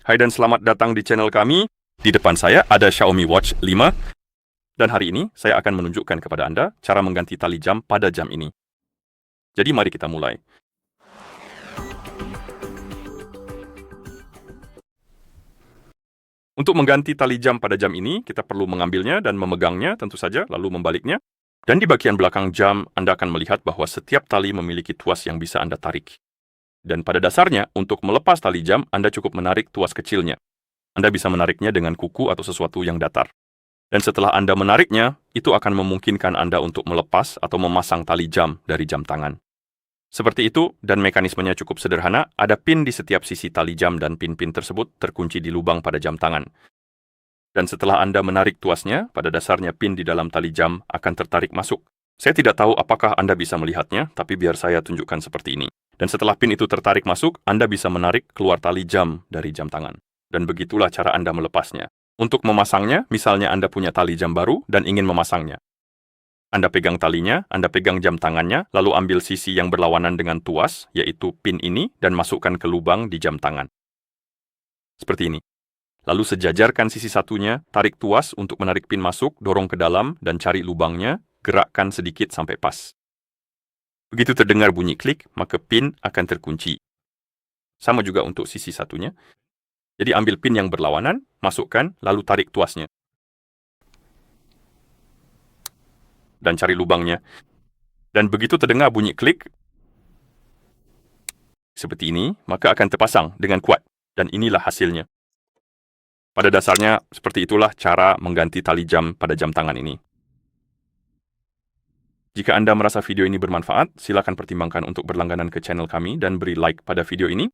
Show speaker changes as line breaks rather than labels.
Hai dan selamat datang di channel kami. Di depan saya ada Xiaomi Watch 5. Dan hari ini saya akan menunjukkan kepada Anda cara mengganti tali jam pada jam ini. Jadi mari kita mulai. Untuk mengganti tali jam pada jam ini, kita perlu mengambilnya dan memegangnya tentu saja, lalu membaliknya. Dan di bagian belakang jam, Anda akan melihat bahwa setiap tali memiliki tuas yang bisa Anda tarik. Dan pada dasarnya, untuk melepas tali jam, Anda cukup menarik tuas kecilnya. Anda bisa menariknya dengan kuku atau sesuatu yang datar. Dan setelah Anda menariknya, itu akan memungkinkan Anda untuk melepas atau memasang tali jam dari jam tangan. Seperti itu, dan mekanismenya cukup sederhana, ada pin di setiap sisi tali jam dan pin-pin tersebut terkunci di lubang pada jam tangan. Dan setelah Anda menarik tuasnya, pada dasarnya pin di dalam tali jam akan tertarik masuk. Saya tidak tahu apakah Anda bisa melihatnya, tapi biar saya tunjukkan seperti ini. Dan setelah pin itu tertarik masuk, Anda bisa menarik keluar tali jam dari jam tangan. Dan begitulah cara Anda melepasnya. Untuk memasangnya, misalnya Anda punya tali jam baru dan ingin memasangnya. Anda pegang talinya, Anda pegang jam tangannya, lalu ambil sisi yang berlawanan dengan tuas, yaitu pin ini, dan masukkan ke lubang di jam tangan. Seperti ini. Lalu sejajarkan sisi satunya, tarik tuas untuk menarik pin masuk, dorong ke dalam, dan cari lubangnya, gerakkan sedikit sampai pas. Begitu terdengar bunyi klik, maka pin akan terkunci. Sama juga untuk sisi satunya. Jadi ambil pin yang berlawanan, masukkan, lalu tarik tuasnya. Dan cari lubangnya. Dan begitu terdengar bunyi klik, seperti ini, maka akan terpasang dengan kuat. Dan inilah hasilnya. Pada dasarnya, seperti itulah cara mengganti tali jam pada jam tangan ini. Jika Anda merasa video ini bermanfaat, silakan pertimbangkan untuk berlangganan ke channel kami dan beri like pada video ini.